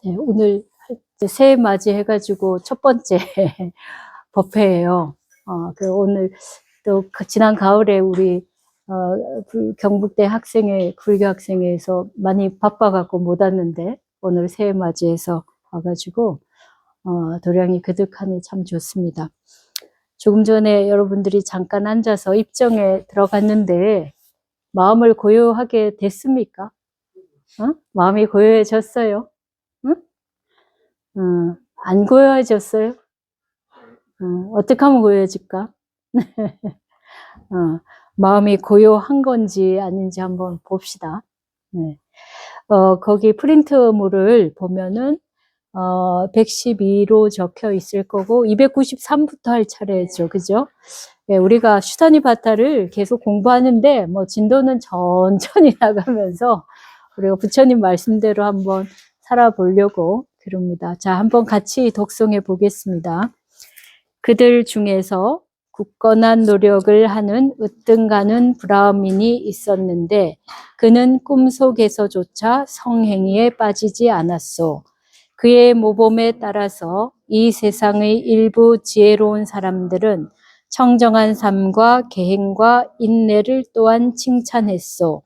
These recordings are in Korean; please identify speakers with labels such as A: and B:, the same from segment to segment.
A: 네, 오늘 새해 맞이해가지고 첫 번째 법회예요. 오늘 또 지난 가을에 우리 경북대 학생회, 불교 학생회에서 많이 바빠갖고 못 왔는데 오늘 새해 맞이해서 와가지고 도량이 그득하니 참 좋습니다. 조금 전에 여러분들이 잠깐 앉아서 입정에 들어갔는데 마음을 고요하게 됐습니까? 마음이 고요해졌어요? 응? 안 고요해졌어요? 어떻게 하면 고요해질까? 마음이 고요한 건지 아닌지 한번 봅시다. 네. 거기 프린트물을 보면은, 112로 적혀 있을 거고, 293부터 할 차례죠. 그죠? 네, 우리가 슈타니바타를 계속 공부하는데, 진도는 천천히 나가면서, 우리가 부처님 말씀대로 한번 살아보려고 그럽니다. 자, 한번 같이 독송해 보겠습니다. 그들 중에서 굳건한 노력을 하는 으뜸가는 브라흐민이 있었는데 그는 꿈속에서조차 성행위에 빠지지 않았소. 그의 모범에 따라서 이 세상의 일부 지혜로운 사람들은 청정한 삶과 계행과 인내를 또한 칭찬했소.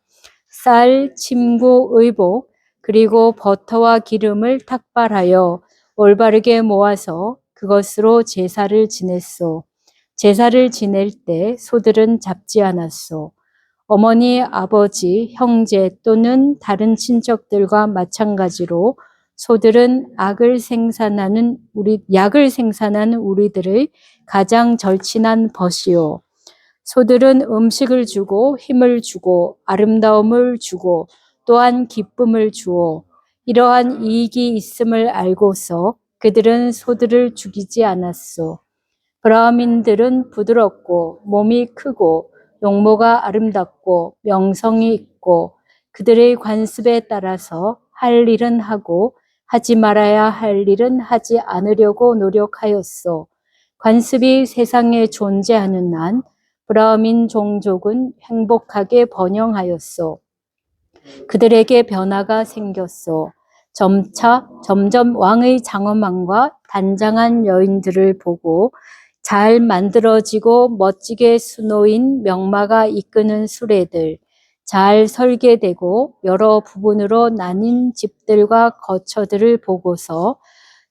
A: 쌀, 침구, 의복, 그리고 버터와 기름을 탁발하여 올바르게 모아서 그것으로 제사를 지냈소. 제사를 지낼 때 소들은 잡지 않았소. 어머니, 아버지, 형제 또는 다른 친척들과 마찬가지로 소들은 약을 생산하는 우리들의 가장 절친한 벗이요. 소들은 음식을 주고 힘을 주고 아름다움을 주고 또한 기쁨을 주어 이러한 이익이 있음을 알고서 그들은 소들을 죽이지 않았소. 브라흐민들은 부드럽고 몸이 크고 용모가 아름답고 명성이 있고 그들의 관습에 따라서 할 일은 하고 하지 말아야 할 일은 하지 않으려고 노력하였소. 관습이 세상에 존재하는 한 브라흐민 종족은 행복하게 번영하였소. 그들에게 변화가 생겼소. 점점 왕의 장엄함과 단장한 여인들을 보고 잘 만들어지고 멋지게 수놓인 명마가 이끄는 수레들, 잘 설계되고 여러 부분으로 나뉜 집들과 거처들을 보고서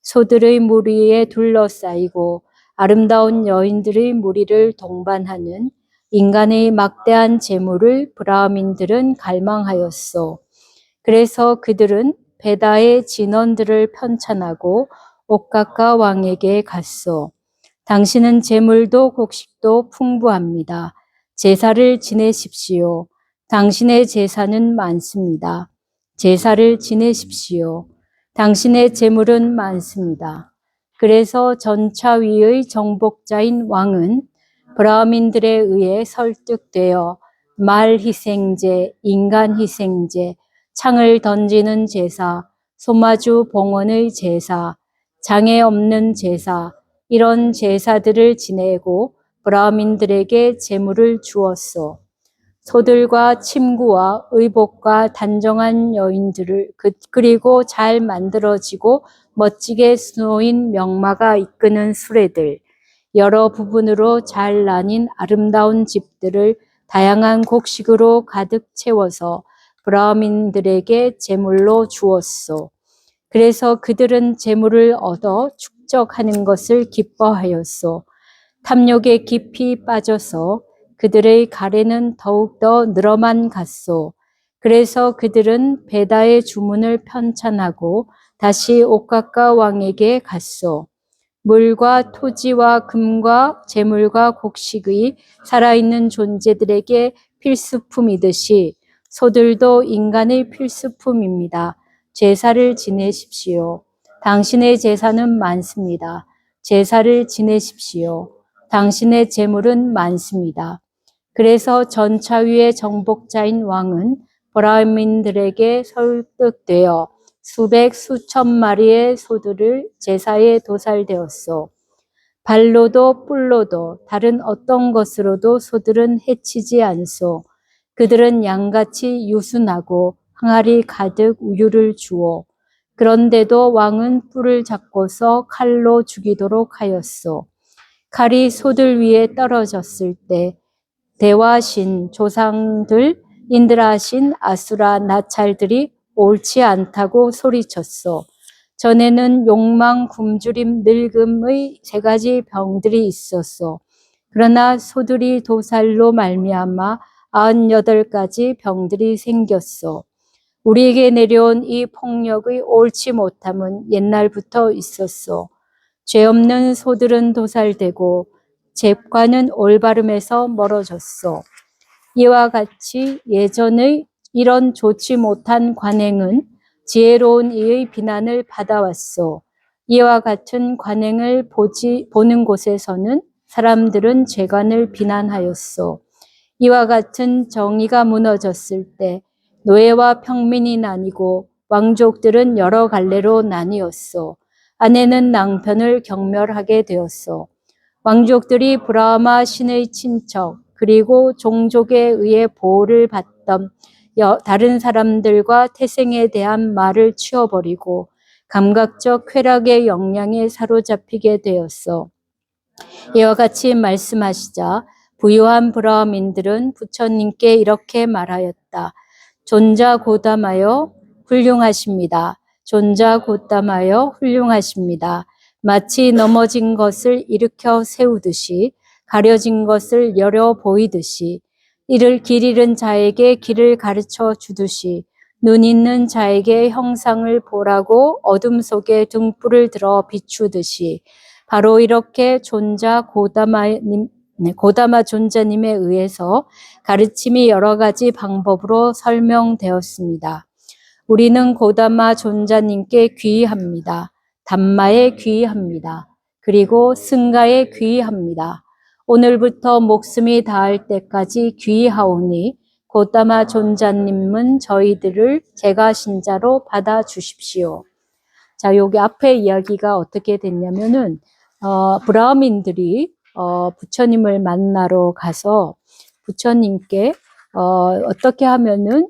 A: 소들의 무리에 둘러싸이고 아름다운 여인들의 무리를 동반하는 인간의 막대한 재물을 브라흐민들은 갈망하였소. 그래서 그들은 베다의 진원들을 편찬하고 옥가카 왕에게 갔소. 당신은 재물도 곡식도 풍부합니다. 제사를 지내십시오. 당신의 제사는 많습니다. 제사를 지내십시오. 당신의 재물은 많습니다. 그래서 전차 위의 정복자인 왕은 브라흐민들에 의해 설득되어 말 희생제, 인간 희생제, 창을 던지는 제사, 소마주 봉헌의 제사, 장애 없는 제사, 이런 제사들을 지내고 브라흐민들에게 제물을 주었소. 소들과 침구와 의복과 단정한 여인들을 그리고 잘 만들어지고 멋지게 수놓인 명마가 이끄는 수레들, 여러 부분으로 잘 나뉜 아름다운 집들을 다양한 곡식으로 가득 채워서 브라흐민들에게 제물로 주었소. 그래서 그들은 제물을 얻어 축적하는 것을 기뻐하였소. 탐욕에 깊이 빠져서 그들의 가래는 더욱더 늘어만 갔소. 그래서 그들은 베다의 주문을 편찬하고 다시 옥가카 왕에게 갔소. 물과 토지와 금과 재물과 곡식의 살아있는 존재들에게 필수품이듯이 소들도 인간의 필수품입니다. 제사를 지내십시오. 당신의 제사는 많습니다. 제사를 지내십시오. 당신의 재물은 많습니다. 그래서 전차 위의 정복자인 왕은 브라흐민들에게 설득되어 수백 수천 마리의 소들을 제사에 도살되었소. 발로도 뿔로도 다른 어떤 것으로도 소들은 해치지 않소. 그들은 양같이 유순하고 항아리 가득 우유를 주어 그런데도 왕은 뿔을 잡고서 칼로 죽이도록 하였소. 칼이 소들 위에 떨어졌을 때 대화신 조상들 인드라신 아수라 나찰들이 옳지 않다고 소리쳤소. 전에는 욕망, 굶주림, 늙음의 세 가지 병들이 있었소. 그러나 소들이 도살로 말미암아 98가지 병들이 생겼소. 우리에게 내려온 이 폭력의 옳지 못함은 옛날부터 있었소. 죄 없는 소들은 도살되고 잽과는 올바름에서 멀어졌소. 이와 같이 예전의 이런 좋지 못한 관행은 지혜로운 이의 비난을 받아왔소. 이와 같은 관행을 보는 곳에서는 사람들은 재관을 비난하였소. 이와 같은 정의가 무너졌을 때 노예와 평민이 나뉘고 왕족들은 여러 갈래로 나뉘었소. 아내는 남편을 경멸하게 되었소. 왕족들이 브라마 신의 친척 그리고 종족에 의해 보호를 받던 다른 사람들과 태생에 대한 말을 치워버리고 감각적 쾌락의 영향에 사로잡히게 되었어. 이와 같이 말씀하시자 부유한 브라민들은 부처님께 이렇게 말하였다. 존자 고담하여 훌륭하십니다. 존자 고담하여 훌륭하십니다. 마치 넘어진 것을 일으켜 세우듯이 가려진 것을 열어 보이듯이 길 잃은 자에게 길을 가르쳐 주듯이 눈 있는 자에게 형상을 보라고 어둠 속에 등불을 들어 비추듯이 바로 이렇게 고다마 존자님에 의해서 가르침이 여러 가지 방법으로 설명되었습니다. 우리는 고다마 존자님께 귀의합니다. 담마에 귀의합니다. 그리고 승가에 귀의합니다. 오늘부터 목숨이 닿을 때까지 귀의하오니 고다마 존자님은 저희들을 제가 신자로 받아주십시오. 자, 여기 앞에 이야기가 어떻게 됐냐면은 브라민들이 부처님을 만나러 가서 부처님께 어떻게 하면은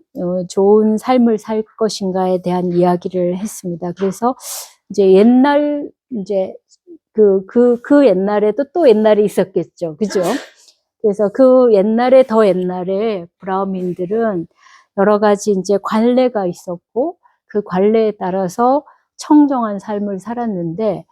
A: 좋은 삶을 살 것인가에 대한 이야기를 했습니다. 그래서 이제 옛날 이제 그 옛날에도 또 옛날이 있었겠죠, 그죠? 그래서 그 옛날에 더 옛날에 브라민들은 여러 가지 이제 관례가 있었고 그 관례에 따라서 청정한 삶을 살았는데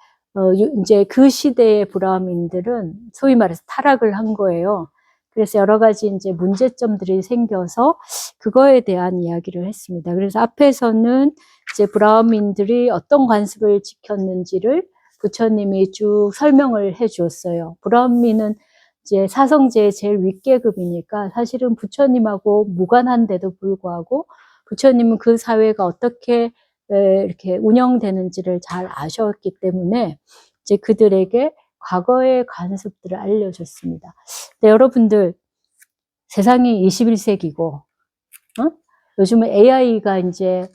A: 이제 그 시대의 브라민들은 소위 말해서 타락을 한 거예요. 그래서 여러 가지 이제 문제점들이 생겨서 그거에 대한 이야기를 했습니다. 그래서 앞에서는 이제 브라민들이 어떤 관습을 지켰는지를 부처님이 쭉 설명을 해 주었어요. 브라민은 이제 사성제의 제일 윗계급이니까 사실은 부처님하고 무관한데도 불구하고 부처님은 그 사회가 어떻게 이렇게 운영되는지를 잘 아셨기 때문에 이제 그들에게 과거의 관습들을 알려줬습니다. 근데 여러분들 세상이 21세기고 요즘은 AI가 이제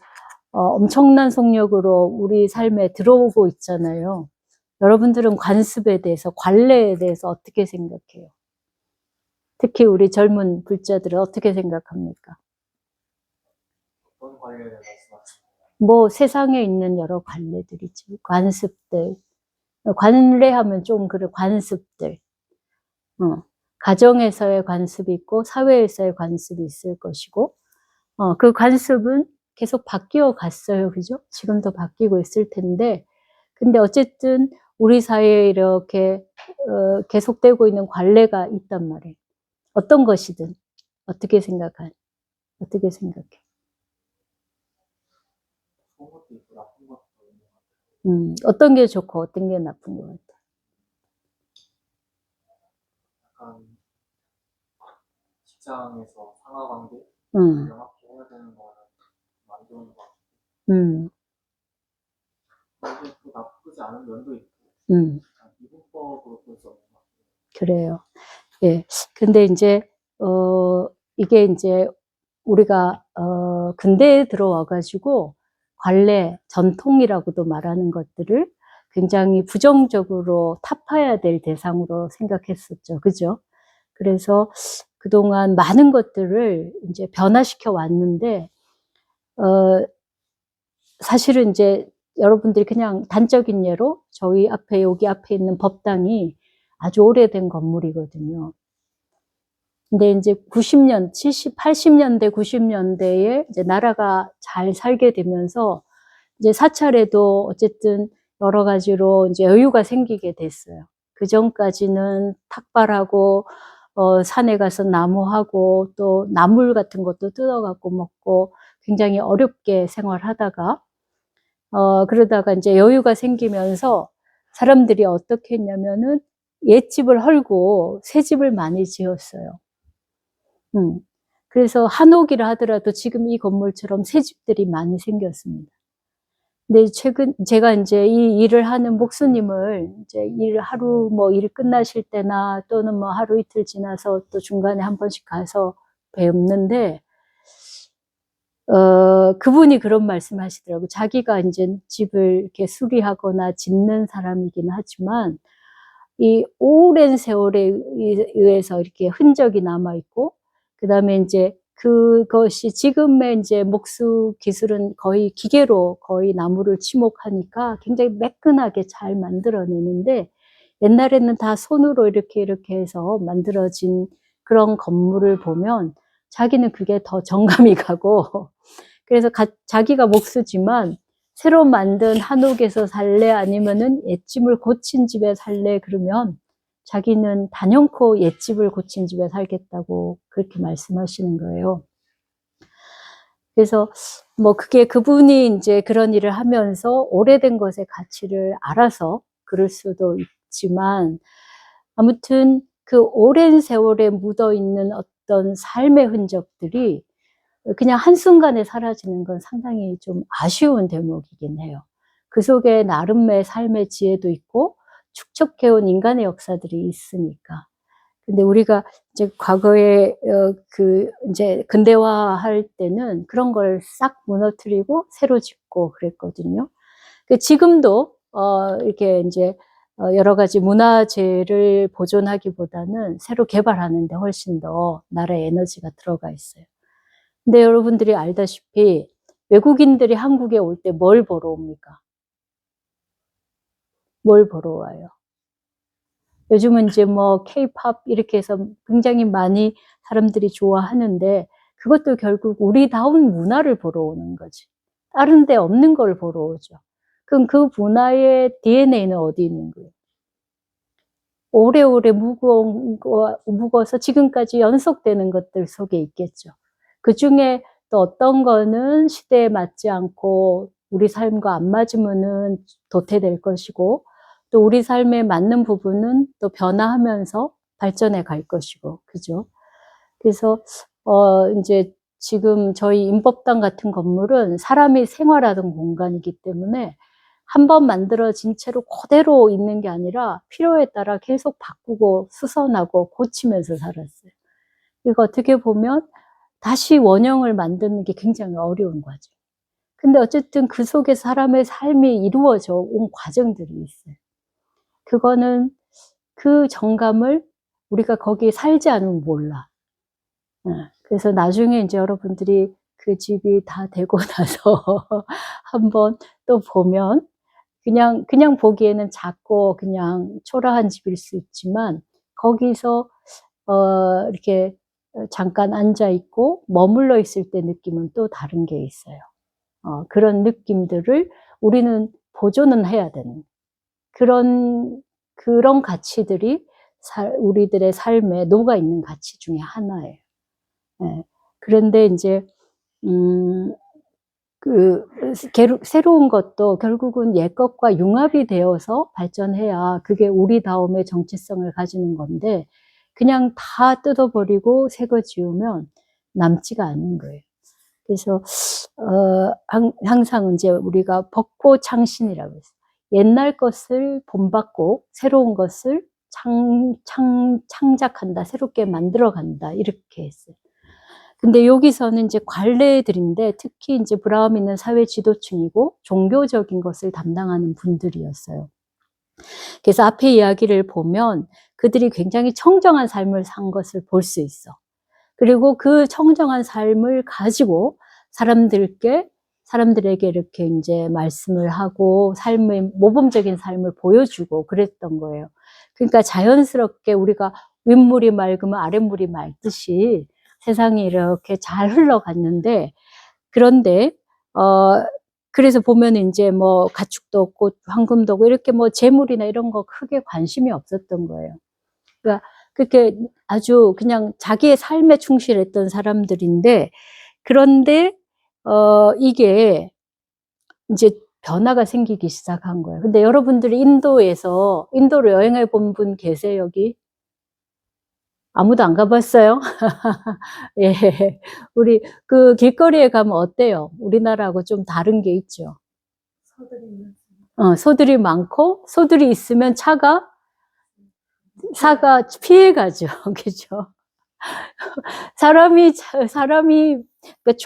A: 엄청난 속력으로 우리 삶에 들어오고 있잖아요. 여러분들은 관습에 대해서, 관례에 대해서 어떻게 생각해요? 특히 우리 젊은 불자들은 어떻게 생각합니까?
B: 어떤 관례를 말씀하십니까?
A: 뭐 세상에 있는 여러 관례들이지, 관습들. 관례하면 좀 그런 관습들. 가정에서의 관습이 있고 사회에서의 관습이 있을 것이고 그 관습은 계속 바뀌어 갔어요. 그죠? 지금도 바뀌고 있을 텐데 근데 어쨌든 우리 사회에 이렇게 계속되고 있는 관례가 있단 말이에요. 어떤 것이든 어떻게 생각해?
B: 좋은 것도 있고 나쁜 것도 있는 것 같아요.
A: 어떤 게 좋고 어떤 게 나쁜 것 같아?
B: 약간 직장에서 상하관계 명확히 해야 되는 거는 안 좋은 것 같아요. 근데 또 나쁘지 않은 면도 있고 이분법으로 볼 수 없는 것 같아요.
A: 그래요. 예. 근데 이제 이게 이제 우리가 근대에 들어와가지고 관례, 전통이라고도 말하는 것들을 굉장히 부정적으로 타파해야 될 대상으로 생각했었죠. 그죠? 그래서 그동안 많은 것들을 이제 변화시켜 왔는데, 사실은 이제 여러분들이 그냥 단적인 예로 저희 앞에, 여기 앞에 있는 법당이 아주 오래된 건물이거든요. 근데 이제 90년, 70, 80년대, 90년대에 이제 나라가 잘 살게 되면서 이제 사찰에도 어쨌든 여러 가지로 이제 여유가 생기게 됐어요. 그 전까지는 탁발하고, 산에 가서 나무하고 또 나물 같은 것도 뜯어갖고 먹고 굉장히 어렵게 생활하다가, 그러다가 이제 여유가 생기면서 사람들이 어떻게 했냐면은 옛집을 헐고 새 집을 많이 지었어요. 그래서 한옥이라 하더라도 지금 이 건물처럼 새 집들이 많이 생겼습니다. 근데 제가 이제 이 일을 하는 목수님을 이제 하루 일 끝나실 때나 또는 뭐 하루 이틀 지나서 또 중간에 한 번씩 가서 뵙는데, 그분이 그런 말씀 하시더라고요. 자기가 이제 집을 이렇게 수리하거나 짓는 사람이긴 하지만, 이 오랜 세월에 의해서 이렇게 흔적이 남아있고, 그 다음에 이제 그것이 지금의 이제 목수 기술은 거의 기계로 거의 나무를 치목하니까 굉장히 매끈하게 잘 만들어내는데, 옛날에는 다 손으로 이렇게 해서 만들어진 그런 건물을 보면 자기는 그게 더 정감이 가고, 그래서 자기가 목수지만 새로 만든 한옥에서 살래 아니면은 옛집을 고친 집에 살래 그러면 자기는 단연코 옛집을 고친 집에 살겠다고 그렇게 말씀하시는 거예요. 그래서 뭐 그분이 이제 그런 일을 하면서 오래된 것의 가치를 알아서 그럴 수도 있지만, 아무튼 그 오랜 세월에 묻어 있는 어떤 삶의 흔적들이 그냥 한순간에 사라지는 건 상당히 좀 아쉬운 대목이긴 해요. 그 속에 나름의 삶의 지혜도 있고 축적해온 인간의 역사들이 있으니까. 근데 우리가 이제 과거에 이제 근대화할 때는 그런 걸 싹 무너뜨리고 새로 짓고 그랬거든요. 지금도 이렇게 이제 여러 가지 문화재를 보존하기보다는 새로 개발하는 데 훨씬 더 나라의 에너지가 들어가 있어요. 근데 여러분들이 알다시피 외국인들이 한국에 올 때 뭘 보러 옵니까? 뭘 보러 와요? 요즘은 이제 뭐 K-팝 이렇게 해서 굉장히 많이 사람들이 좋아하는데 그것도 결국 우리다운 문화를 보러 오는 거지. 다른 데 없는 걸 보러 오죠. 그럼 그 문화의 DNA는 어디 있는 거예요? 오래오래 묵어서 지금까지 연속되는 것들 속에 있겠죠. 그 중에 또 어떤 거는 시대에 맞지 않고 우리 삶과 안 맞으면은 도태될 것이고, 또 우리 삶에 맞는 부분은 또 변화하면서 발전해 갈 것이고, 그죠? 그래서, 이제 지금 저희 임법당 같은 건물은 사람이 생활하던 공간이기 때문에 한번 만들어진 채로 그대로 있는 게 아니라 필요에 따라 계속 바꾸고 수선하고 고치면서 살았어요. 그러니까 어떻게 보면 다시 원형을 만드는 게 굉장히 어려운 과정. 근데 어쨌든 그 속에 사람의 삶이 이루어져 온 과정들이 있어요. 그거는 그 정감을 우리가 거기에 살지 않으면 몰라. 그래서 나중에 이제 여러분들이 그 집이 다 되고 나서 한번 또 보면 그냥 보기에는 작고 그냥 초라한 집일 수 있지만 거기서 이렇게 잠깐 앉아 있고 머물러 있을 때 느낌은 또 다른 게 있어요. 그런 느낌들을 우리는 보존은 해야 되는 그런 가치들이 우리들의 삶에 녹아 있는 가치 중에 하나예요. 네. 그런데 이제 새로운 것도 결국은 옛 것과 융합이 되어서 발전해야 그게 우리다움의 정체성을 가지는 건데, 그냥 다 뜯어버리고 새 거 지우면 남지가 않는 거예요. 그래서, 항상 이제 우리가 벚꽃창신이라고 했어요. 옛날 것을 본받고 새로운 것을 창작한다, 새롭게 만들어간다, 이렇게 했어요. 근데 여기서는 이제 관례들인데 특히 이제 브라హ미는 사회 지도층이고 종교적인 것을 담당하는 분들이었어요. 그래서 앞에 이야기를 보면 그들이 굉장히 청정한 삶을 산 것을 볼 수 있어. 그리고 그 청정한 삶을 가지고 사람들께 사람들에게 이렇게 이제 말씀을 하고 삶의 모범적인 삶을 보여주고 그랬던 거예요. 그러니까 자연스럽게 우리가 윗물이 맑으면 아랫물이 맑듯이 세상이 이렇게 잘 흘러갔는데, 그런데 그래서 보면 이제 뭐 가축도 없고 황금도 없고 이렇게 뭐 재물이나 이런 거 크게 관심이 없었던 거예요. 그러니까 그렇게 아주 그냥 자기의 삶에 충실했던 사람들인데, 그런데 이게 이제 변화가 생기기 시작한 거예요. 근데 여러분들이 인도로 여행해 본 분 계세요, 여기? 아무도 안 가봤어요? 예. 우리 그 길거리에 가면 어때요? 우리나라하고 좀 다른 게 있죠. 소들이 많고, 소들이 있으면 차가 피해가죠. 그죠? 사람이 그러니까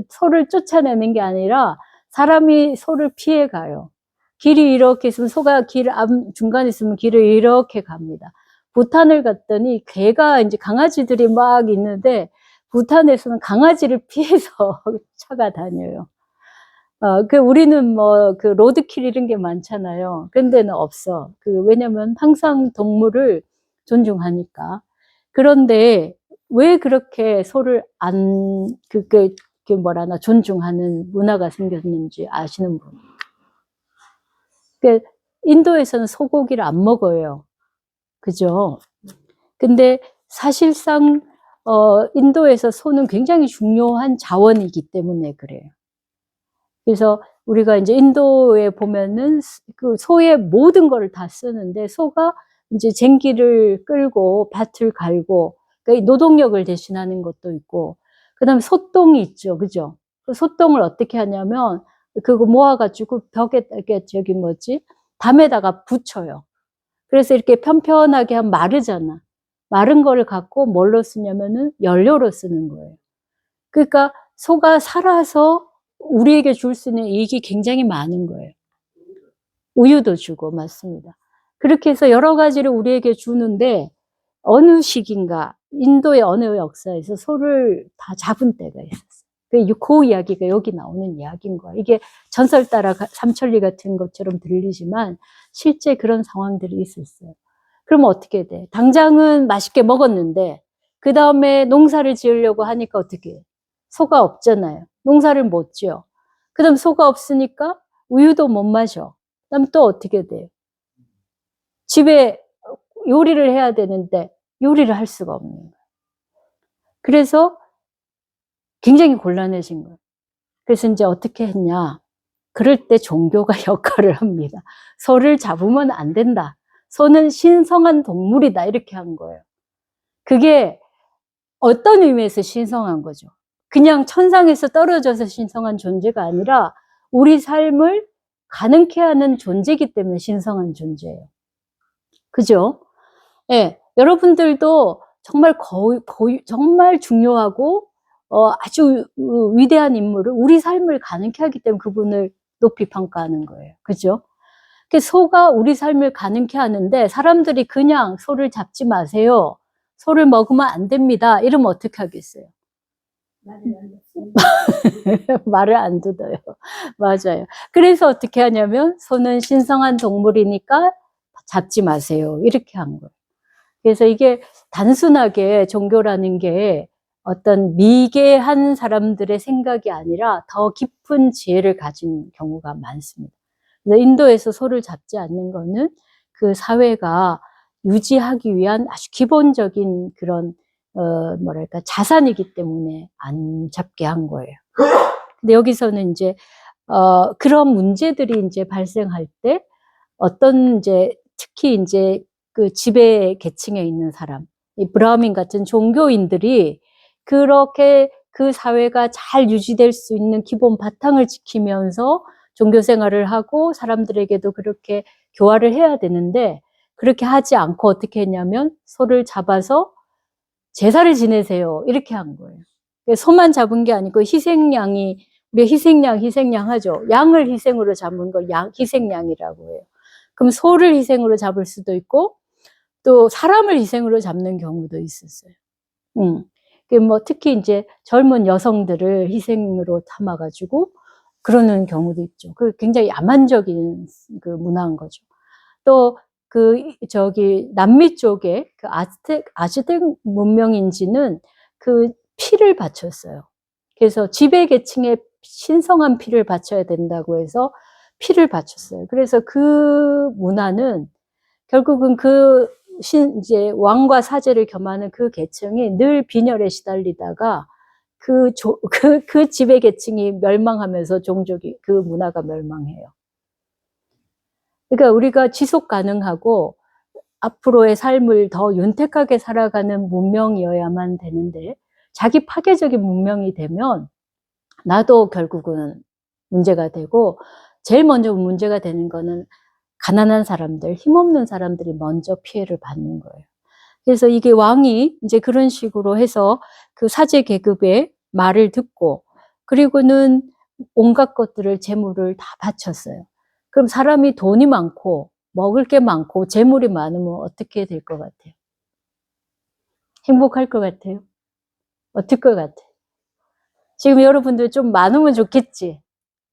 A: 소를 쫓아내는 게 아니라 사람이 소를 피해가요. 길이 이렇게 있으면 소가 중간에 있으면 길을 이렇게 갑니다. 부탄을 갔더니 개가 이제 강아지들이 막 있는데, 부탄에서는 강아지를 피해서 차가 다녀요. 우리는 뭐, 로드킬 이런 게 많잖아요. 그런 데는 없어. 왜냐면 항상 동물을 존중하니까. 그런데 왜 그렇게 소를 존중하는 문화가 생겼는지 아시는 분? 인도에서는 소고기를 안 먹어요. 그죠? 근데 사실상, 인도에서 소는 굉장히 중요한 자원이기 때문에 그래요. 그래서 우리가 이제 인도에 보면은 그 소의 모든 거를 다 쓰는데, 소가 이제 쟁기를 끌고 밭을 갈고, 그러니까 노동력을 대신하는 것도 있고, 그 다음에 소똥이 있죠. 그죠? 그 소똥을 어떻게 하냐면, 그거 모아가지고 벽에, 담에다가 붙여요. 그래서 이렇게 편편하게 하면 마르잖아. 마른 거를 갖고 뭘로 쓰냐면은 연료로 쓰는 거예요. 그러니까 소가 살아서 우리에게 줄 수 있는 이익이 굉장히 많은 거예요. 우유도 주고, 맞습니다. 그렇게 해서 여러 가지를 우리에게 주는데, 어느 시기인가 인도의 어느 역사에서 소를 다 잡은 때가 있었어요. 그 이야기가 여기 나오는 이야기인 거야. 이게 전설 따라 삼천리 같은 것처럼 들리지만 실제 그런 상황들이 있었어요. 그러면 어떻게 돼? 당장은 맛있게 먹었는데 그 다음에 농사를 지으려고 하니까 어떻게 해? 소가 없잖아요. 농사를 못 지어. 그 다음 소가 없으니까 우유도 못 마셔. 그 다음 또 어떻게 돼요? 집에 요리를 해야 되는데 요리를 할 수가 없는 거예요. 그래서 굉장히 곤란해진 거예요. 그래서 이제 어떻게 했냐. 그럴 때 종교가 역할을 합니다. 소를 잡으면 안 된다. 소는 신성한 동물이다. 이렇게 한 거예요. 그게 어떤 의미에서 신성한 거죠? 그냥 천상에서 떨어져서 신성한 존재가 아니라 우리 삶을 가능케 하는 존재이기 때문에 신성한 존재예요. 그죠? 예, 여러분들도 정말 정말 중요하고 아주 위대한 인물을 우리 삶을 가능케 하기 때문에 그분을 높이 평가하는 거예요. 그죠? 소가 우리 삶을 가능케 하는데 사람들이 그냥 소를 잡지 마세요. 소를 먹으면 안 됩니다. 이러면 어떻게 하겠어요? 말을 안 듣어요. 맞아요. 그래서 어떻게 하냐면 소는 신성한 동물이니까 잡지 마세요. 이렇게 한 거예요. 그래서 이게 단순하게 종교라는 게 어떤 미개한 사람들의 생각이 아니라 더 깊은 지혜를 가진 경우가 많습니다. 그래서 인도에서 소를 잡지 않는 거는 그 사회가 유지하기 위한 아주 기본적인 그런 자산이기 때문에 안 잡게 한 거예요. 근데 여기서는 이제 그런 문제들이 이제 발생할 때 어떤 특히 이제 그 지배 계층에 있는 사람, 이 브라ಹ민 같은 종교인들이 그렇게 그 사회가 잘 유지될 수 있는 기본 바탕을 지키면서 종교 생활을 하고 사람들에게도 그렇게 교화를 해야 되는데 그렇게 하지 않고 어떻게 했냐면 소를 잡아서 제사를 지내세요. 이렇게 한 거예요. 소만 잡은 게 아니고 우리 희생양 하죠. 양을 희생으로 잡은 걸 희생양이라고 해요. 그럼 소를 희생으로 잡을 수도 있고 또 사람을 희생으로 잡는 경우도 있었어요. 특히 이제 젊은 여성들을 희생으로 삼아가지고 그러는 경우도 있죠. 그 굉장히 야만적인 그 문화인 거죠. 또 남미 쪽에 그 아즈텍 문명인지는 그 피를 바쳤어요. 그래서 지배 계층에 신성한 피를 바쳐야 된다고 해서 피를 바쳤어요. 그래서 그 문화는 결국은 이제 왕과 사제를 겸하는 그 계층이 늘 빈혈에 시달리다가 그 지배 계층이 멸망하면서 그 문화가 멸망해요. 그러니까 우리가 지속 가능하고 앞으로의 삶을 더 윤택하게 살아가는 문명이어야만 되는데, 자기 파괴적인 문명이 되면 나도 결국은 문제가 되고, 제일 먼저 문제가 되는 거는 가난한 사람들, 힘없는 사람들이 먼저 피해를 받는 거예요. 그래서 이게 왕이 이제 그런 식으로 해서 그 사제 계급의 말을 듣고, 그리고는 온갖 것들을, 재물을 다 바쳤어요. 그럼 사람이 돈이 많고, 먹을 게 많고, 재물이 많으면 어떻게 될 것 같아요? 행복할 것 같아요? 어떨 것 같아요? 지금 여러분들 좀 많으면 좋겠지?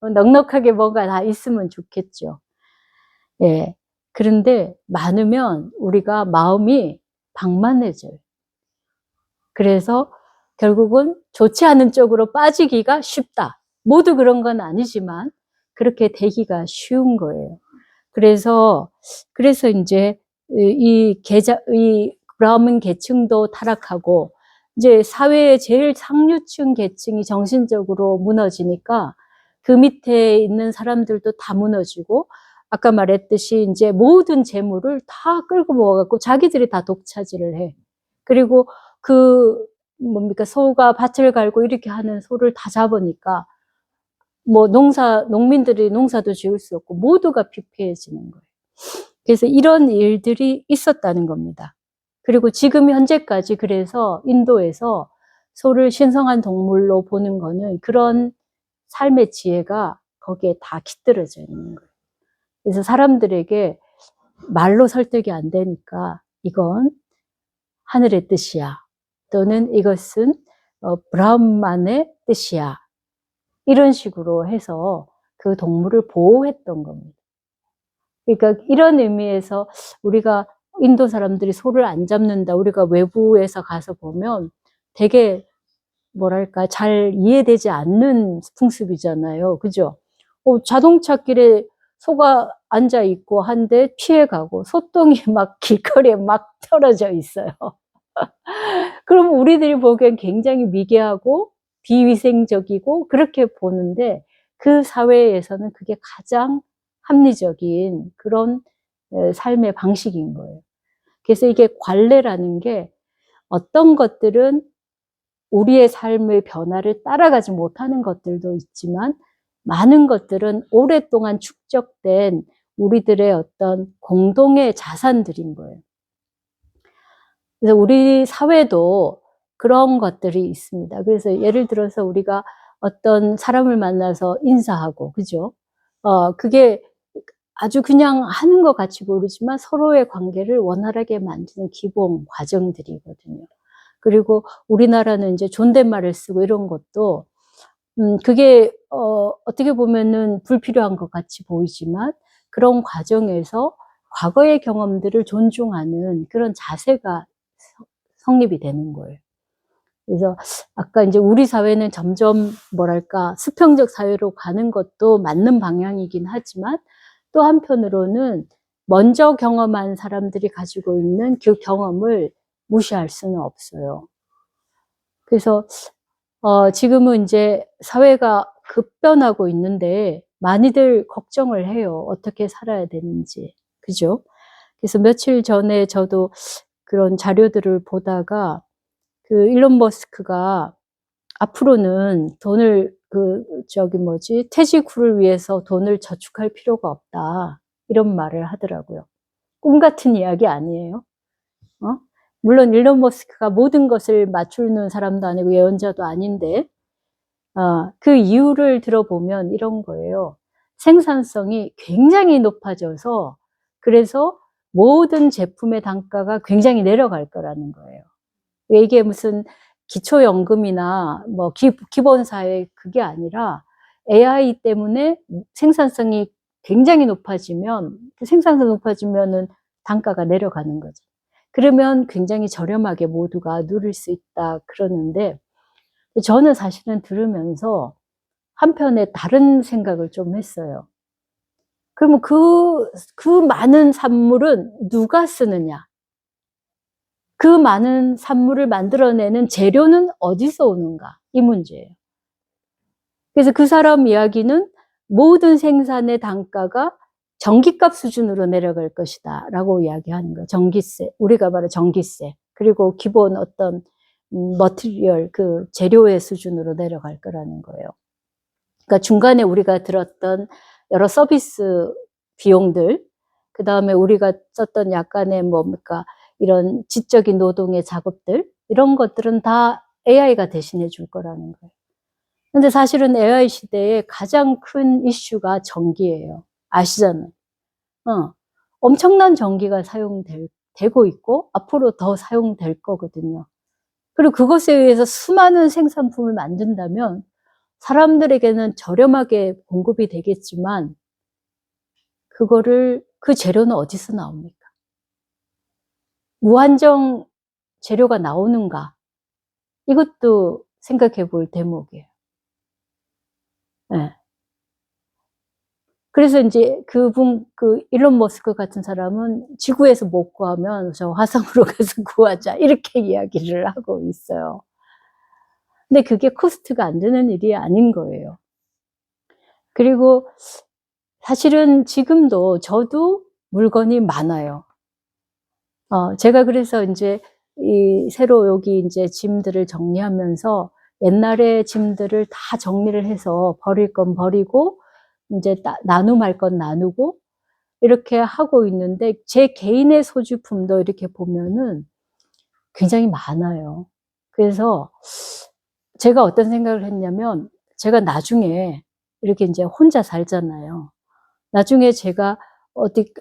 A: 넉넉하게 뭔가 다 있으면 좋겠죠? 예. 그런데 많으면 우리가 마음이 방만해져요. 그래서 결국은 좋지 않은 쪽으로 빠지기가 쉽다. 모두 그런 건 아니지만 그렇게 되기가 쉬운 거예요. 그래서 이제 이 브라운 계층도 타락하고, 이제 사회의 제일 상류층 계층이 정신적으로 무너지니까 그 밑에 있는 사람들도 다 무너지고, 아까 말했듯이 이제 모든 재물을 다 끌고 모아갖고 자기들이 다 독차지를 해. 그리고 소가 밭을 갈고 이렇게 하는 소를 다 잡으니까 농민들이 농사도 지을 수 없고 모두가 피폐해지는 거예요. 그래서 이런 일들이 있었다는 겁니다. 그리고 지금 현재까지 그래서 인도에서 소를 신성한 동물로 보는 거는 그런 삶의 지혜가 거기에 다 깃들어져 있는 거예요. 그래서 사람들에게 말로 설득이 안 되니까 이건 하늘의 뜻이야, 또는 이것은 브라움만의 뜻이야, 이런 식으로 해서 그 동물을 보호했던 겁니다. 그러니까 이런 의미에서 우리가 인도 사람들이 소를 안 잡는다, 우리가 외부에서 가서 보면 되게 뭐랄까 잘 이해되지 않는 풍습이잖아요. 그죠? 자동차 길에 소가 앉아 있고 한데 피해가고 소똥이 막 길거리에 막 떨어져 있어요. 그럼 우리들이 보기엔 굉장히 미개하고 비위생적이고 그렇게 보는데, 그 사회에서는 그게 가장 합리적인 그런 삶의 방식인 거예요. 그래서 이게 관례라는 게, 어떤 것들은 우리의 삶의 변화를 따라가지 못하는 것들도 있지만, 많은 것들은 오랫동안 축적된 우리들의 어떤 공동의 자산들인 거예요. 그래서 우리 사회도 그런 것들이 있습니다. 그래서 예를 들어서 우리가 어떤 사람을 만나서 인사하고, 그죠? 그게 아주 그냥 하는 것 같이 보이지만 서로의 관계를 원활하게 만드는 기본 과정들이거든요. 그리고 우리나라는 이제 존댓말을 쓰고 이런 것도, 그게, 어떻게 보면은 불필요한 것 같이 보이지만, 그런 과정에서 과거의 경험들을 존중하는 그런 자세가 성립이 되는 거예요. 그래서 아까 이제 우리 사회는 점점 뭐랄까 수평적 사회로 가는 것도 맞는 방향이긴 하지만, 또 한편으로는 먼저 경험한 사람들이 가지고 있는 그 경험을 무시할 수는 없어요. 그래서 지금은 이제 사회가 급변하고 있는데 많이들 걱정을 해요. 어떻게 살아야 되는지. 그죠? 그래서 며칠 전에 저도 그런 자료들을 보다가, 일론 머스크가 앞으로는 돈을 퇴직 후를 위해서 돈을 저축할 필요가 없다, 이런 말을 하더라고요. 꿈 같은 이야기 아니에요? 물론 일론 머스크가 모든 것을 맞추는 사람도 아니고 예언자도 아닌데, 그 이유를 들어보면 이런 거예요. 생산성이 굉장히 높아져서, 그래서 모든 제품의 단가가 굉장히 내려갈 거라는 거예요. 이게 무슨 기초연금이나 기본사회 그게 아니라, AI 때문에 생산성이 굉장히 높아지면, 그 생산성이 높아지면은 단가가 내려가는 거죠. 그러면 굉장히 저렴하게 모두가 누릴 수 있다 그러는데, 저는 사실은 들으면서 한편에 다른 생각을 좀 했어요. 그러면 그 많은 산물은 누가 쓰느냐? 그 많은 산물을 만들어내는 재료는 어디서 오는가? 이 문제예요. 그래서 그 사람 이야기는 모든 생산의 단가가 전기값 수준으로 내려갈 것이다 라고 이야기하는 거예요. 전기세, 우리가 말하는 전기세, 그리고 기본 어떤 머티리얼, 그 재료의 수준으로 내려갈 거라는 거예요. 그러니까 중간에 우리가 들었던 여러 서비스 비용들, 그 다음에 우리가 썼던 약간의 뭡니까 이런 지적인 노동의 작업들, 이런 것들은 다 AI가 대신해 줄 거라는 거예요. 근데 사실은 AI 시대에 가장 큰 이슈가 전기예요. 아시잖아요. 엄청난 전기가 사용되고 있고 앞으로 더 사용될 거거든요. 그리고 그것에 의해서 수많은 생산품을 만든다면 사람들에게는 저렴하게 공급이 되겠지만 그 재료는 어디서 나옵니까? 무한정 재료가 나오는가? 이것도 생각해 볼 대목이에요. 네. 그래서 이제 그 일론 머스크 같은 사람은 지구에서 못 구하면 저 화성으로 가서 구하자 이렇게 이야기를 하고 있어요. 근데 그게 코스트가 안 되는 일이 아닌 거예요. 그리고 사실은 지금도 저도 물건이 많아요. 제가 그래서 이제 새로 여기 이제 짐들을 정리하면서 옛날에 짐들을 다 정리를 해서 버릴 건 버리고 이제 나눔할 건 나누고 이렇게 하고 있는데 제 개인의 소지품도 이렇게 보면은 굉장히 많아요. 그래서 제가 어떤 생각을 했냐면 제가 나중에 이렇게 이제 혼자 살잖아요. 나중에 제가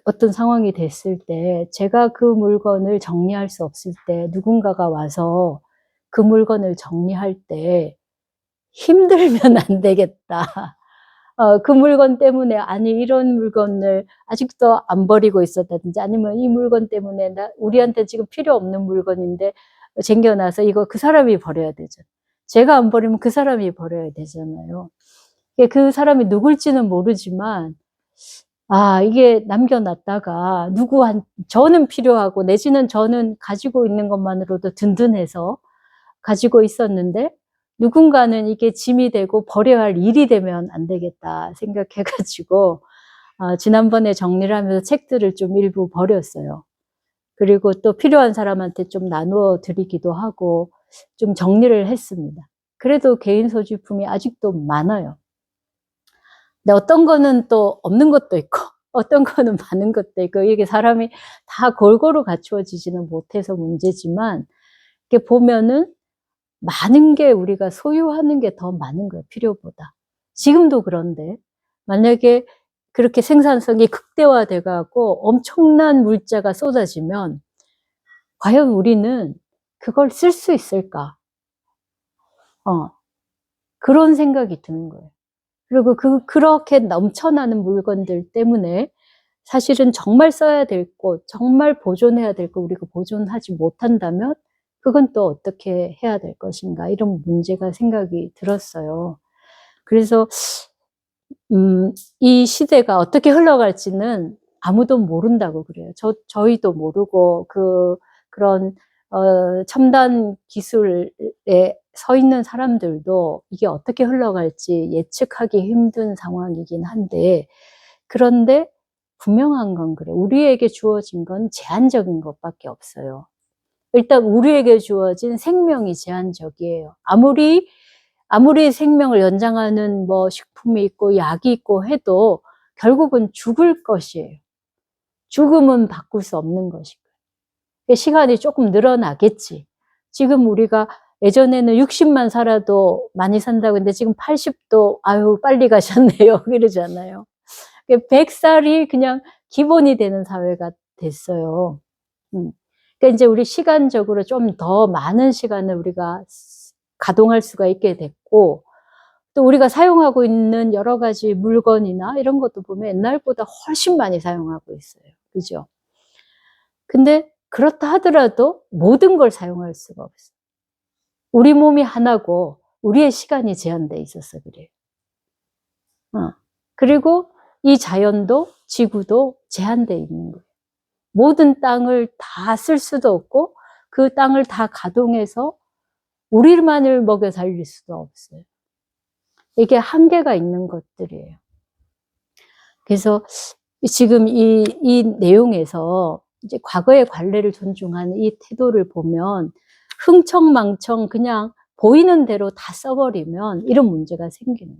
A: 어떤 상황이 됐을 때 제가 그 물건을 정리할 수 없을 때 누군가가 와서 그 물건을 정리할 때 힘들면 안 되겠다. 그 물건 때문에 아니 이런 물건을 아직도 안 버리고 있었다든지 아니면 이 물건 때문에 우리한테 지금 필요 없는 물건인데 쟁겨놔서 이거 그 사람이 버려야 되죠. 제가 안 버리면 그 사람이 버려야 되잖아요. 그 사람이 누굴지는 모르지만 이게 남겨놨다가 저는 필요하고 내지는 저는 가지고 있는 것만으로도 든든해서 가지고 있었는데 누군가는 이게 짐이 되고 버려야 할 일이 되면 안 되겠다 생각해가지고 지난번에 정리를 하면서 책들을 좀 일부 버렸어요. 그리고 또 필요한 사람한테 좀 나누어 드리기도 하고 좀 정리를 했습니다. 그래도 개인 소지품이 아직도 많아요. 근데 어떤 거는 또 없는 것도 있고 어떤 거는 많은 것도 있고 이게 사람이 다 골고루 갖추어지지는 못해서 문제지만 이렇게 보면은 많은 게 우리가 소유하는 게 더 많은 거예요. 필요보다. 지금도 그런데 만약에 그렇게 생산성이 극대화돼 갖고 엄청난 물자가 쏟아지면 과연 우리는 그걸 쓸 수 있을까? 그런 생각이 드는 거예요. 그리고 그렇게 넘쳐나는 물건들 때문에 사실은 정말 써야 될 곳, 정말 보존해야 될 거 우리가 보존하지 못한다면 그건 또 어떻게 해야 될 것인가 이런 문제가 생각이 들었어요. 그래서 이 시대가 어떻게 흘러갈지는 아무도 모른다고 그래요. 저희도 모르고 그런 첨단 기술에 서 있는 사람들도 이게 어떻게 흘러갈지 예측하기 힘든 상황이긴 한데 그런데 분명한 건 그래. 우리에게 주어진 건 제한적인 것밖에 없어요. 일단 우리에게 주어진 생명이 제한적이에요. 아무리 생명을 연장하는 뭐 식품이 있고 약이 있고 해도 결국은 죽을 것이에요. 죽음은 바꿀 수 없는 것이고. 시간이 조금 늘어나겠지. 지금 우리가 예전에는 60만 살아도 많이 산다고 했는데 지금 80도 아유 빨리 가셨네요. 그러잖아요. 100살이 그냥 기본이 되는 사회가 됐어요. 그러니까 이제 우리 시간적으로 좀 더 많은 시간을 우리가 가동할 수가 있게 됐고 또 우리가 사용하고 있는 여러 가지 물건이나 이런 것도 보면 옛날보다 훨씬 많이 사용하고 있어요. 그죠? 근데 그렇다 하더라도 모든 걸 사용할 수가 없어요. 우리 몸이 하나고 우리의 시간이 제한돼 있어서 그래요. 그리고 이 자연도 지구도 제한돼 있는 거예요. 모든 땅을 다 쓸 수도 없고 그 땅을 다 가동해서 우리만을 먹여 살릴 수도 없어요. 이게 한계가 있는 것들이에요. 그래서 지금 이 내용에서 이제 과거의 관례를 존중하는 이 태도를 보면 흥청망청 그냥 보이는 대로 다 써버리면 이런 문제가 생기는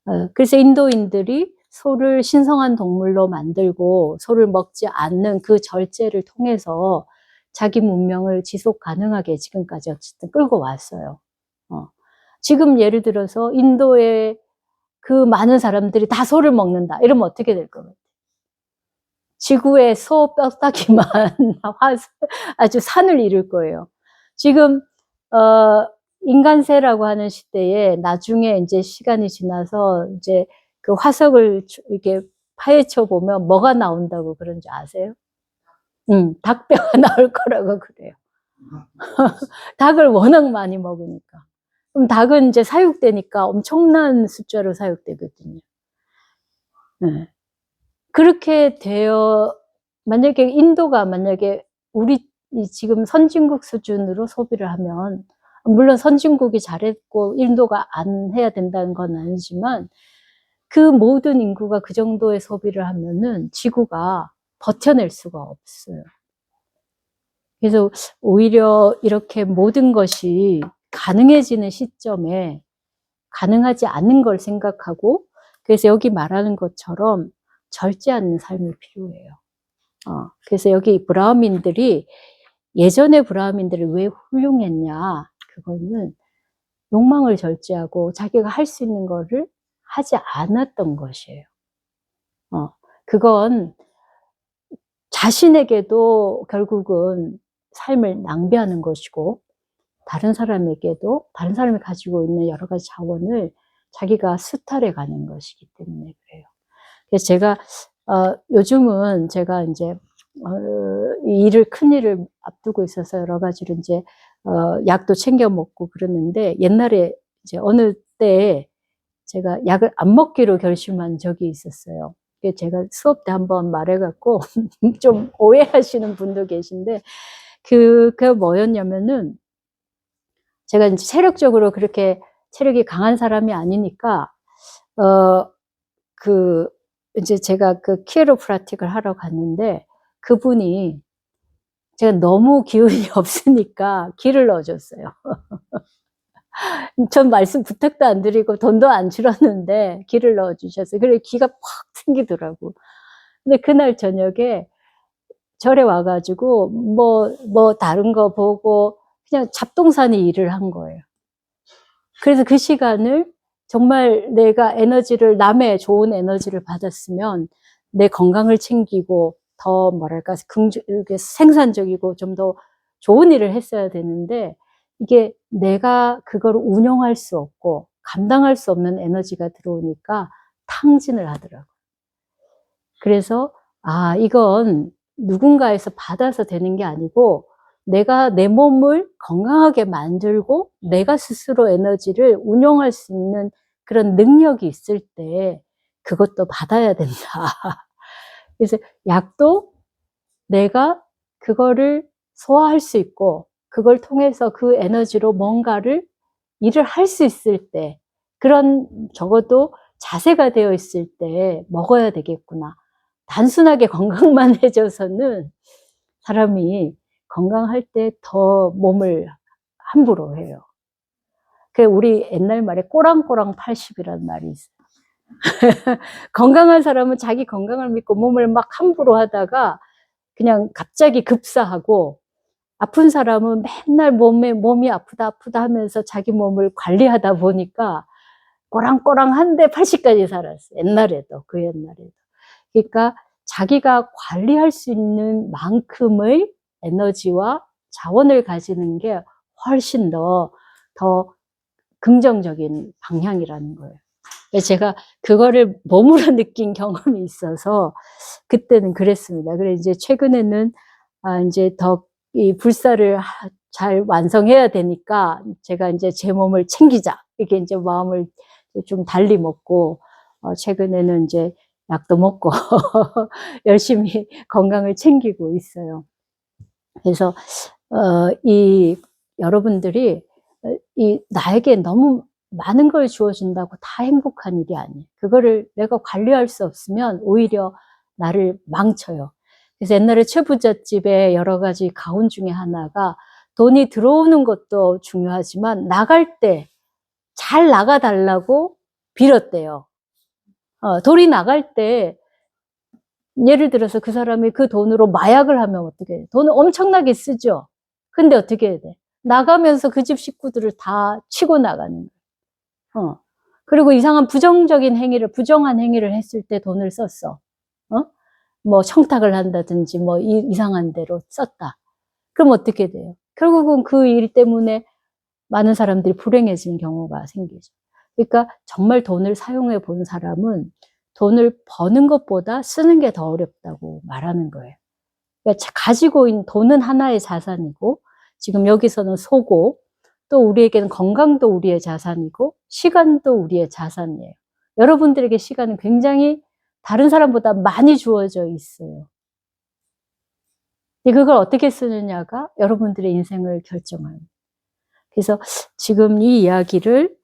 A: 거예요. 그래서 인도인들이 소를 신성한 동물로 만들고 소를 먹지 않는 그 절제를 통해서 자기 문명을 지속 가능하게 지금까지 어쨌든 끌고 왔어요. 지금 예를 들어서 인도의 그 많은 사람들이 다 소를 먹는다. 이러면 어떻게 될 것 같아요? 지구의 소 뼈다귀만 아주 산을 이룰 거예요. 지금 인간세라고 하는 시대에 나중에 이제 시간이 지나서 이제 그 화석을 이렇게 파헤쳐 보면 뭐가 나온다고 그런지 아세요? 닭뼈가 나올 거라고 그래요. 닭을 워낙 많이 먹으니까. 그럼 닭은 이제 사육되니까 엄청난 숫자로 사육되거든요. 네. 그렇게 만약에 인도가 만약에 우리 지금 선진국 수준으로 소비를 하면, 물론 선진국이 잘했고 인도가 안 해야 된다는 건 아니지만, 그 모든 인구가 그 정도의 소비를 하면은 지구가 버텨낼 수가 없어요. 그래서 오히려 이렇게 모든 것이 가능해지는 시점에 가능하지 않는 걸 생각하고, 그래서 여기 말하는 것처럼 절제하는 삶이 필요해요. 그래서 여기 브라흐민들이, 예전의 브라흐민들이 왜 훌륭했냐, 그거는 욕망을 절제하고 자기가 할 수 있는 거를 하지 않았던 것이에요. 그건 자신에게도 결국은 삶을 낭비하는 것이고, 다른 사람에게도 다른 사람이 가지고 있는 여러 가지 자원을 자기가 수탈해 가는 것이기 때문에 그래요. 그래서 제가 요즘은 제가 이제 큰 일을 앞두고 있어서 여러 가지로 이제 약도 챙겨 먹고 그러는데, 옛날에 이제 어느 때에 제가 약을 안 먹기로 결심한 적이 있었어요. 제가 수업 때 한번 말해갖고 좀 오해하시는 분도 계신데, 그게 뭐였냐면은, 제가 이제 체력적으로 그렇게 체력이 강한 사람이 아니니까, 이제 제가 그 키로프라틱을 하러 갔는데, 그분이 제가 너무 기운이 없으니까 기를 넣어줬어요. 전 말씀 부탁도 안 드리고 돈도 안 줄었는데 기를 넣어주셨어요. 그래 기가 팍 생기더라고. 근데 그날 저녁에 절에 와가지고 뭐 다른 거 보고 그냥 잡동사니 일을 한 거예요. 그래서 그 시간을 정말 내가 남의 좋은 에너지를 받았으면 내 건강을 챙기고 더 뭐랄까 생산적이고 좀 더 좋은 일을 했어야 되는데, 이게 내가 그걸 운영할 수 없고 감당할 수 없는 에너지가 들어오니까 탕진을 하더라고요. 그래서 이건 누군가에서 받아서 되는 게 아니고 내가 내 몸을 건강하게 만들고 내가 스스로 에너지를 운용할 수 있는 그런 능력이 있을 때 그것도 받아야 된다. 그래서 약도 내가 그거를 소화할 수 있고 그걸 통해서 그 에너지로 뭔가를 일을 할 수 있을 때, 그런 적어도 자세가 되어 있을 때 먹어야 되겠구나. 단순하게 건강만 해줘서는 사람이 건강할 때 더 몸을 함부로 해요. 우리 옛날 말에 꼬랑꼬랑 80이라는 말이 있어요. 건강한 사람은 자기 건강을 믿고 몸을 막 함부로 하다가 그냥 갑자기 급사하고, 아픈 사람은 맨날 몸이 아프다 하면서 자기 몸을 관리하다 보니까 꼬랑꼬랑한데 80까지 살았어요. 그 옛날에도. 그러니까 자기가 관리할 수 있는 만큼의 에너지와 자원을 가지는 게 훨씬 더 긍정적인 방향이라는 거예요. 제가 그거를 몸으로 느낀 경험이 있어서 그때는 그랬습니다. 그래 이제 최근에는 이제 더 이 불사를 잘 완성해야 되니까 제가 이제 제 몸을 챙기자 이렇게 이제 마음을 좀 달리 먹고 최근에는 이제 약도 먹고 열심히 건강을 챙기고 있어요. 그래서 이 여러분들이 이 나에게 너무 많은 걸 주어진다고 다 행복한 일이 아니에요. 그거를 내가 관리할 수 없으면 오히려 나를 망쳐요. 그래서 옛날에 최부잣집의 여러 가지 가훈 중에 하나가 돈이 들어오는 것도 중요하지만 나갈 때 잘 나가달라고 빌었대요. 돈이 나갈 때 예를 들어서 그 사람이 그 돈으로 마약을 하면 어떻게 해? 돈을 엄청나게 쓰죠. 근데 어떻게 해야 돼? 나가면서 그 집 식구들을 다 치고 나가는 거예요. 그리고 이상한 부정적인 행위를, 부정한 행위를 했을 때 돈을 썼어. 뭐 청탁을 한다든지 뭐 이상한 데로 썼다. 그럼 어떻게 돼요? 결국은 그 일 때문에 많은 사람들이 불행해지는 경우가 생기죠. 그러니까 정말 돈을 사용해 본 사람은 돈을 버는 것보다 쓰는 게 더 어렵다고 말하는 거예요. 그러니까 가지고 있는 돈은 하나의 자산이고, 지금 여기서는 소고, 또 우리에게는 건강도 우리의 자산이고, 시간도 우리의 자산이에요. 여러분들에게 시간은 굉장히 다른 사람보다 많이 주어져 있어요. 그걸 어떻게 쓰느냐가 여러분들의 인생을 결정합니다. 그래서 지금 이 이야기를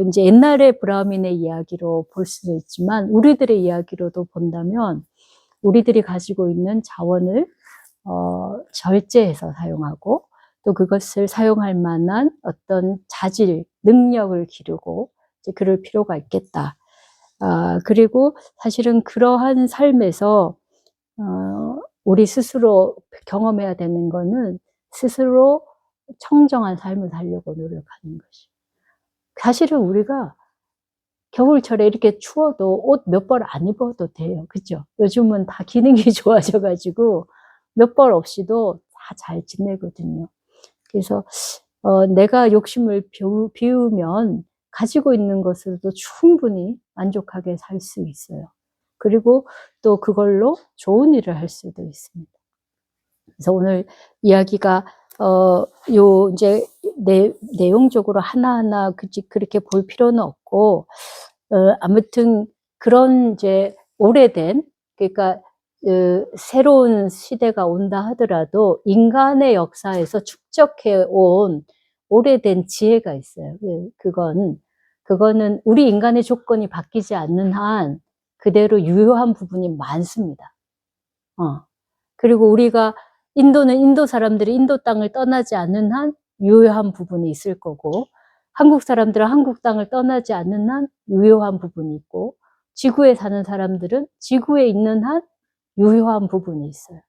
A: 이제 옛날의 브라హ민의 이야기로 볼 수도 있지만 우리들의 이야기로도 본다면 우리들이 가지고 있는 자원을 절제해서 사용하고 또 그것을 사용할 만한 어떤 자질, 능력을 기르고 이제 그럴 필요가 있겠다. 그리고 사실은 그러한 삶에서 우리 스스로 경험해야 되는 거는 스스로 청정한 삶을 살려고 노력하는 것이. 사실은 우리가 겨울철에 이렇게 추워도 옷 몇 벌 안 입어도 돼요. 그죠? 요즘은 다 기능이 좋아져가지고 몇 벌 없이도 다 잘 지내거든요. 그래서 내가 욕심을 비우면 가지고 있는 것으로도 충분히 만족하게 살 수 있어요. 그리고 또 그걸로 좋은 일을 할 수도 있습니다. 그래서 오늘 이야기가 요 이제 내용적으로 하나하나 그렇게 볼 필요는 없고 아무튼 그런 이제 오래된 그러니까 새로운 시대가 온다 하더라도 인간의 역사에서 축적해 온 오래된 지혜가 있어요. 그거는 우리 인간의 조건이 바뀌지 않는 한 그대로 유효한 부분이 많습니다. 그리고 우리가 인도는 인도 사람들이 인도 땅을 떠나지 않는 한 유효한 부분이 있을 거고 한국 사람들은 한국 땅을 떠나지 않는 한 유효한 부분이 있고 지구에 사는 사람들은 지구에 있는 한 유효한 부분이 있어요.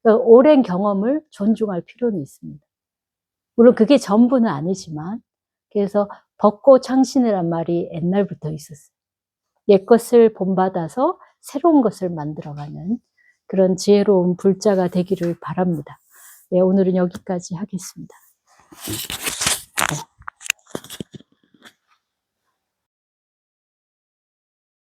A: 그러니까 오랜 경험을 존중할 필요는 있습니다. 물론 그게 전부는 아니지만 그래서 벚꽃 창신이란 말이 옛날부터 있었어요. 옛것을 본받아서 새로운 것을 만들어가는 그런 지혜로운 불자가 되기를 바랍니다. 네, 오늘은 여기까지 하겠습니다.